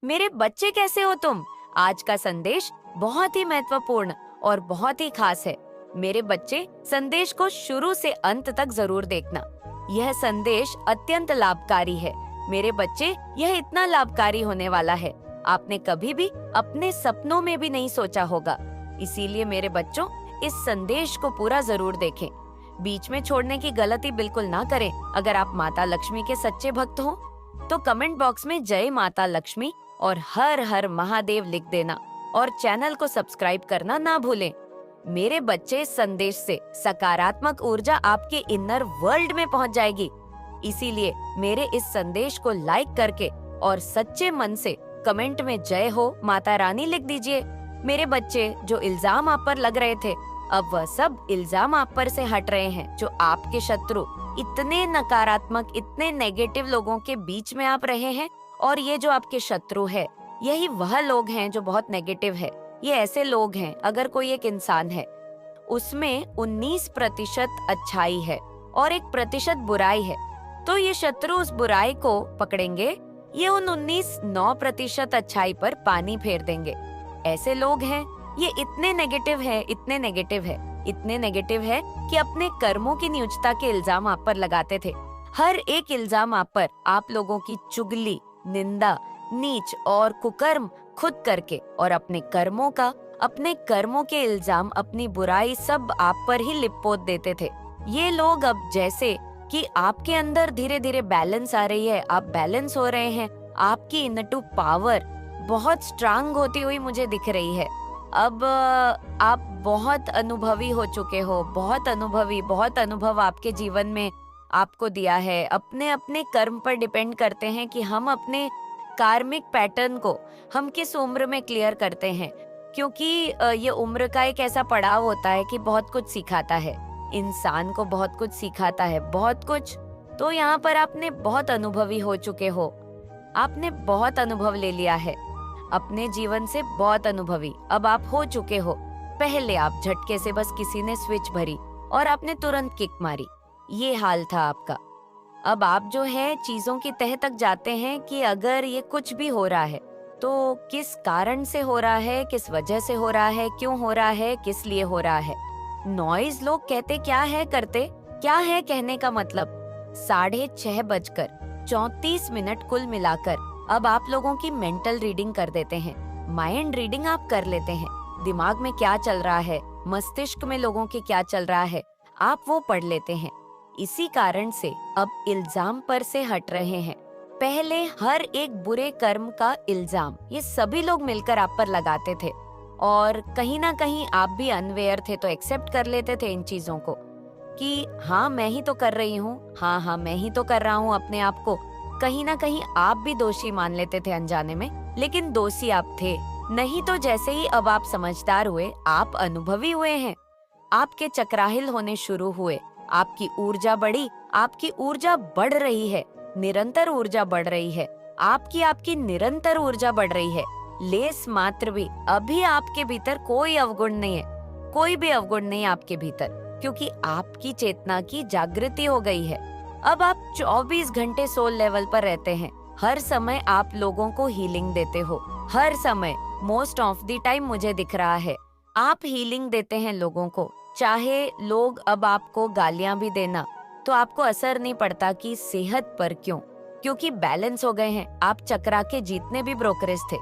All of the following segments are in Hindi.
मेरे बच्चे कैसे हो तुम? आज का संदेश बहुत ही महत्वपूर्ण और बहुत ही खास है। मेरे बच्चे, संदेश को शुरू से अंत तक जरूर देखना। यह संदेश अत्यंत लाभकारी है। मेरे बच्चे, यह इतना लाभकारी होने वाला है, आपने कभी भी अपने सपनों में भी नहीं सोचा होगा। इसीलिए मेरे बच्चों, इस संदेश को पूरा जरूर देखें। बीच में छोड़ने की गलती बिल्कुल ना करें। अगर आप माता लक्ष्मी के सच्चे भक्त हो तो कमेंट बॉक्स में जय माता लक्ष्मी और हर हर महादेव लिख देना और चैनल को सब्सक्राइब करना ना भूलें। मेरे बच्चे, इस संदेश से सकारात्मक ऊर्जा आपके इनर वर्ल्ड में पहुंच जाएगी। इसीलिए मेरे इस संदेश को लाइक करके और सच्चे मन से कमेंट में जय हो माता रानी लिख दीजिए। मेरे बच्चे, जो इल्जाम आप पर लग रहे थे, अब वह सब इल्जाम आप पर से हट रहे हैं। जो आपके शत्रु, इतने नकारात्मक, इतने नेगेटिव लोगों के बीच में आप रहे हैं, और ये जो आपके शत्रु है, यही वह लोग हैं जो बहुत नेगेटिव है। ये ऐसे लोग हैं, अगर कोई एक इंसान है, उसमें 19% अच्छाई है और 1% बुराई है, तो ये शत्रु उस बुराई को पकड़ेंगे, ये उन 9% अच्छाई पर पानी फेर देंगे। ऐसे लोग हैं, ये इतने नेगेटिव है, इतने नेगेटिव है, इतने नेगेटिव है कि अपने कर्मों की न्यूनता के इल्जाम आप पर लगाते थे। हर एक इल्जाम आप पर, आप लोगों की चुगली, निंदा, नीच और कुकर्म खुद करके, और अपने कर्मों के इल्जाम, अपनी बुराई सब आप पर ही लिपोत देते थे। ये लोग अब जैसे कि आपके अंदर धीरे धीरे बैलेंस आ रही है, आप बैलेंस हो रहे हैं, आपकी इनटू पावर बहुत स्ट्रांग होती हुई मुझे दिख रही है। अब आप बहुत अनुभवी हो चुके हो, बहुत अनुभव आपके जीवन में आपको दिया है। अपने अपने कर्म पर डिपेंड करते हैं कि हम अपने कार्मिक पैटर्न को हम किस उम्र में क्लियर करते हैं, क्योंकि ये उम्र का एक ऐसा पड़ाव होता है कि बहुत कुछ सिखाता है, इंसान को बहुत कुछ सिखाता है, बहुत कुछ। तो यहाँ पर आपने बहुत अनुभवी हो चुके हो, आपने बहुत अनुभव ले लिया है अपने जीवन से, बहुत अनुभवी अब आप हो चुके हो। पहले आप झटके से बस किसी ने स्विच भरी और आपने तुरंत किक मारी, ये हाल था आपका। अब आप जो है चीजों की तह तक जाते हैं कि अगर ये कुछ भी हो रहा है तो किस कारण से हो रहा है, किस वजह से हो रहा है, क्यों हो रहा है, किस लिए हो रहा है। नॉइज लोग कहते क्या है, करते क्या है, कहने का मतलब 6:34 कुल मिलाकर अब आप लोगों की मेंटल रीडिंग कर देते हैं, माइंड रीडिंग आप कर लेते हैं। दिमाग में क्या चल रहा है, मस्तिष्क में लोगों के क्या चल रहा है, आप वो पढ़ लेते हैं। इसी कारण से अब इल्जाम पर से हट रहे हैं। पहले हर एक बुरे कर्म का इल्जाम ये सभी लोग मिलकर आप पर लगाते थे, और कहीं ना कहीं आप भी अनवेयर थे तो एक्सेप्ट कर लेते थे इन चीजों को कि हाँ मैं ही तो कर रही हूँ, हाँ मैं ही तो कर रहा हूँ अपने आप को। कहीं ना कहीं आप भी दोषी मान लेते थे अनजाने में, लेकिन दोषी आप थे नहीं। तो जैसे ही अब आप समझदार हुए, आप अनुभवी हुए हैं, आपके चक्राहिल होने शुरू हुए, आपकी ऊर्जा बढ़ी, आपकी ऊर्जा बढ़ रही है, निरंतर ऊर्जा बढ़ रही है, आपकी निरंतर ऊर्जा बढ़ रही है। लेस मात्र भी अभी आपके भीतर कोई अवगुण नहीं है, कोई भी अवगुण नहीं आपके भीतर, क्योंकि आपकी चेतना की जागृति हो गई है। अब आप 24 घंटे सोल लेवल पर रहते हैं। हर समय आप लोगों को हीलिंग देते हो, हर समय, मोस्ट ऑफ द टाइम मुझे दिख रहा है आप हीलिंग देते हैं लोगों को। चाहे लोग अब आपको गालियां भी देना तो आपको असर नहीं पड़ता कि सेहत पर क्यों, क्योंकि बैलेंस हो गए हैं। आप चक्रा के जितने भी ब्रोकरेज थे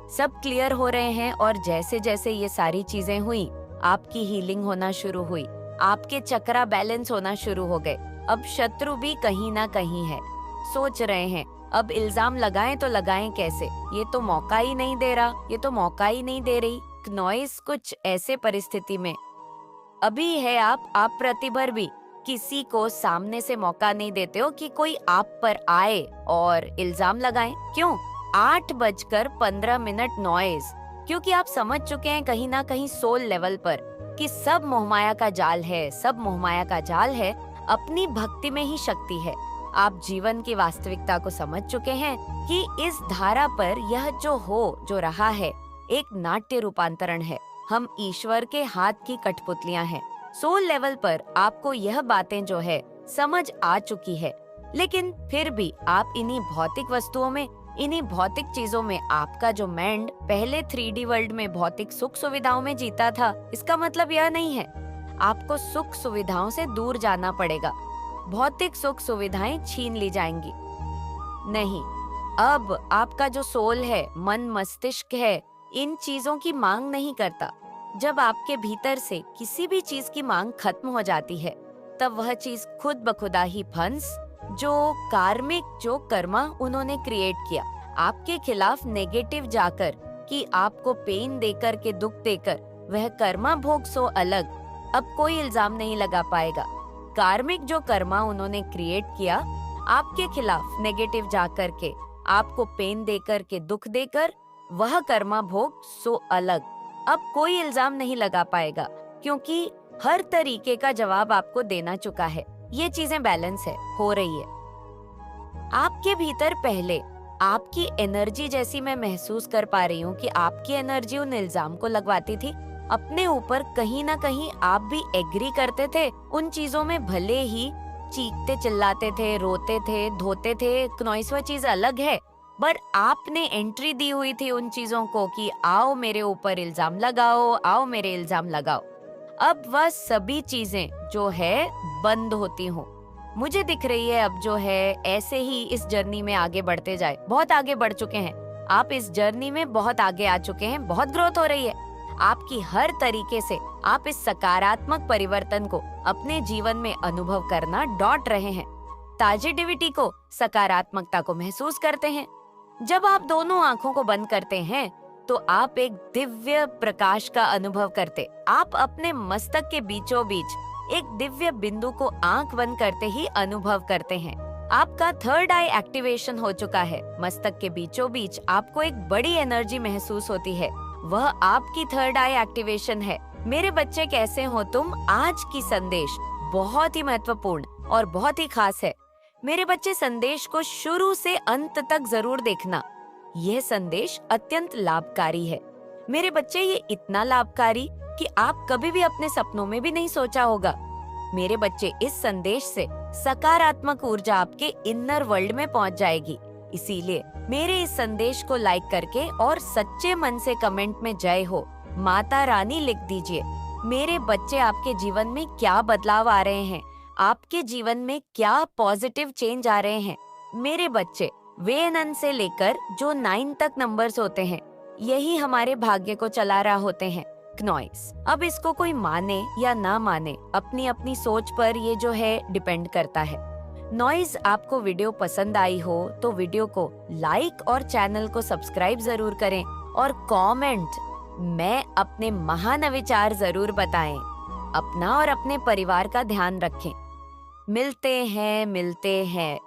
सब क्लियर हो रहे हैं, और जैसे जैसे ये सारी चीजें हुई, आपकी हीलिंग होना शुरू हुई, आपके चक्रा बैलेंस होना शुरू हो गए। अब शत्रु भी कहीं ना कहीं है, सोच रहे हैं अब इल्जाम लगाएं तो लगाएं कैसे, ये तो मौका ही नहीं दे रहा, ये तो मौका ही नहीं दे रही। नॉइस कुछ ऐसे परिस्थिति में अभी है, आप प्रतिभर भी किसी को सामने से मौका नहीं देते हो कि कोई आप पर आए और इल्जाम लगाए। क्यों? 8:15 नॉइज, क्योंकि आप समझ चुके हैं कहीं ना कहीं सोल लेवल पर कि सब मोहमाया का जाल है, सब मोहमाया का जाल है, अपनी भक्ति में ही शक्ति है। आप जीवन की वास्तविकता को समझ चुके हैं कि इस धारा पर यह जो रहा है एक नाट्य रूपांतरण है। हम ईश्वर के हाथ की कठपुतलियां हैं। सोल लेवल पर आपको यह बातें जो है समझ आ चुकी है, लेकिन फिर भी आप इन्हीं भौतिक वस्तुओं में, इन्हीं भौतिक चीजों में आपका जो माइंड पहले 3D वर्ल्ड में भौतिक सुख सुविधाओं में जीता था, इसका मतलब यह नहीं है आपको सुख सुविधाओं से दूर जाना पड़ेगा, भौतिक सुख सुविधाएं छीन ली जाएंगी। नहीं, अब आपका जो सोल है, मन मस्तिष्क है, इन चीजों की मांग नहीं करता। जब आपके भीतर से किसी भी चीज की मांग खत्म हो जाती है, तब वह चीज खुद बखुदा ही फंस जो कार्मिक जो कर्मा उन्होंने क्रिएट किया आपके खिलाफ नेगेटिव जाकर कि आपको पेन देकर के दुख देकर, वह कर्मा भोग सो अलग, अब कोई इल्जाम नहीं लगा पाएगा। कार्मिक जो कर्मा उन्होंने क्रिएट किया आपके खिलाफ नेगेटिव जाकर के, आपको पेन देकर के दुख देकर, वह कर्मा भोग सो अलग, अब कोई इल्जाम नहीं लगा पाएगा, क्योंकि हर तरीके का जवाब आपको देना चुका है। ये चीजें बैलेंस है, हो रही है। आपके भीतर पहले आपकी एनर्जी जैसी मैं महसूस कर पा रही हूँ कि आपकी एनर्जी उन इल्जाम को लगवाती थी अपने ऊपर। कहीं ना कहीं आप भी एग्री करते थे उन चीजों में, भले ही चीखते चिल्लाते थे, रोते थे, धोते थे, नॉइस वह चीज अलग है, पर आपने एंट्री दी हुई थी उन चीजों को कि आओ मेरे ऊपर इल्जाम लगाओ, आओ मेरे इल्जाम लगाओ। अब वह सभी चीजें जो है बंद होती हूँ। मुझे दिख रही है अब जो है ऐसे ही इस जर्नी में आगे बढ़ते जाए। बहुत आगे बढ़ चुके हैं आप, इस जर्नी में बहुत आगे आ चुके हैं, बहुत ग्रोथ हो रही है आपकी। हर तरीके से आप इस सकारात्मक परिवर्तन को अपने जीवन में अनुभव करना डॉट रहे हैं, पॉजिटिविटी को, सकारात्मकता को महसूस करते हैं। जब आप दोनों आंखों को बंद करते हैं तो आप एक दिव्य प्रकाश का अनुभव करते। आप अपने मस्तक के बीचों बीच एक दिव्य बिंदु को आंख बंद करते ही अनुभव करते हैं। आपका थर्ड आई एक्टिवेशन हो चुका है। मस्तक के बीचों बीच आपको एक बड़ी एनर्जी महसूस होती है, वह आपकी थर्ड आई एक्टिवेशन है। मेरे बच्चे कैसे हो तुम, आज की संदेश बहुत ही महत्वपूर्ण और बहुत ही खास है। मेरे बच्चे, संदेश को शुरू से अंत तक जरूर देखना। यह संदेश अत्यंत लाभकारी है मेरे बच्चे, ये इतना लाभकारी कि आप कभी भी अपने सपनों में भी नहीं सोचा होगा। मेरे बच्चे, इस संदेश से सकारात्मक ऊर्जा आपके इनर वर्ल्ड में पहुंच जाएगी। इसीलिए मेरे इस संदेश को लाइक करके और सच्चे मन से कमेंट में जय हो माता रानी लिख दीजिए। मेरे बच्चे, आपके जीवन में क्या बदलाव आ रहे हैं, आपके जीवन में क्या पॉजिटिव चेंज आ रहे हैं। मेरे बच्चे, वे से लेकर जो 9 तक नंबर्स होते हैं, यही हमारे भाग्य को चला रहा होते हैं। नॉइस, अब इसको कोई माने या ना माने, अपनी अपनी सोच पर ये जो है डिपेंड करता है। नॉइस, आपको वीडियो पसंद आई हो तो वीडियो को लाइक और चैनल को सब्सक्राइब जरूर करें और कमेंट में अपने महान विचार जरूर बताएं। अपना और अपने परिवार का ध्यान रखें। मिलते हैं